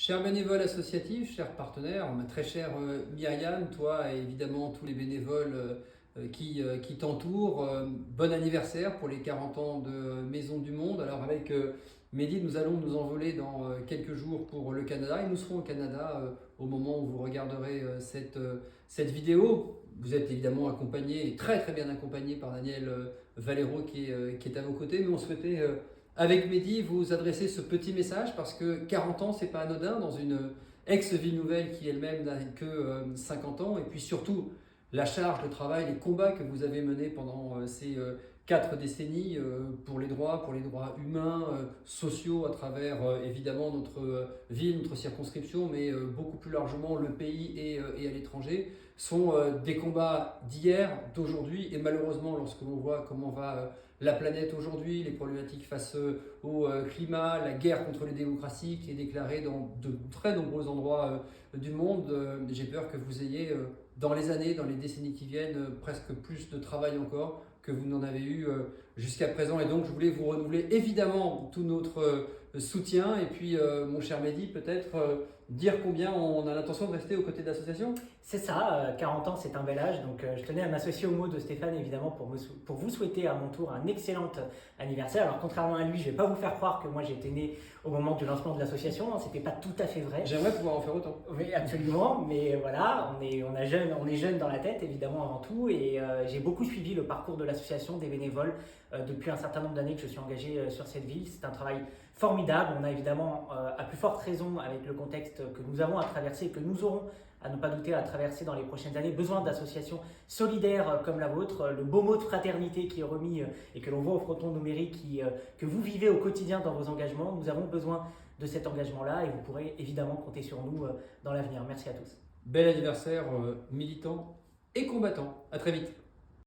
Chers bénévoles associatifs, chers partenaires, ma très chère Myriam, toi et évidemment tous les bénévoles qui t'entourent, bon anniversaire pour les 40 ans de Maison du Monde. Alors avec Mehdi, nous allons nous envoler dans quelques jours pour le Canada et nous serons au Canada au moment où vous regarderez cette vidéo. Vous êtes évidemment accompagné, et très très bien accompagné par Daniel Valero qui est à vos côtés, mais on souhaitait avec Mehdi, vous adressez ce petit message parce que 40 ans, c'est pas anodin dans une ex-Ville Nouvelle qui elle-même n'a que 50 ans. Et puis surtout, la charge de travail, les combats que vous avez menés pendant ces 4 décennies pour les droits humains, sociaux à travers évidemment notre ville, notre circonscription, mais beaucoup plus largement le pays et à l'étranger, sont des combats d'hier, d'aujourd'hui. Et malheureusement, lorsque l'on voit comment va la planète aujourd'hui, les problématiques face au climat, la guerre contre les démocraties qui est déclarée dans de très nombreux endroits du monde, j'ai peur que vous ayez dans les années, dans les décennies qui viennent, presque plus de travail encore que vous n'en avez eu jusqu'à présent. Et donc je voulais vous renouveler évidemment tout notre soutien. Et puis mon cher Mehdi, peut-être dire combien on a l'intention de rester aux côtés de l'association. C'est ça, 40 ans c'est un bel âge, donc je tenais à m'associer aux mots de Stéphane évidemment pour vous souhaiter à mon tour un excellent anniversaire. Alors contrairement à lui, je ne vais pas vous faire croire que moi j'étais né au moment du lancement de l'association, c'était pas tout à fait vrai. J'aimerais pouvoir en faire autant. Oui, absolument, mais voilà, on est jeune dans la tête évidemment avant tout, et j'ai beaucoup suivi le parcours de l'association, des bénévoles, depuis un certain nombre d'années que je suis engagé sur cette ville. C'est un travail formidable. On a évidemment, à plus forte raison avec le contexte que nous avons à traverser, que nous aurons à ne pas douter à traverser dans les prochaines années, besoin d'associations solidaires comme la vôtre. Le beau mot de fraternité qui est remis et que l'on voit au fronton numérique que vous vivez au quotidien dans vos engagements. Nous avons besoin de cet engagement-là et vous pourrez évidemment compter sur nous dans l'avenir. Merci à tous. Bel anniversaire militant et combattant. À très vite.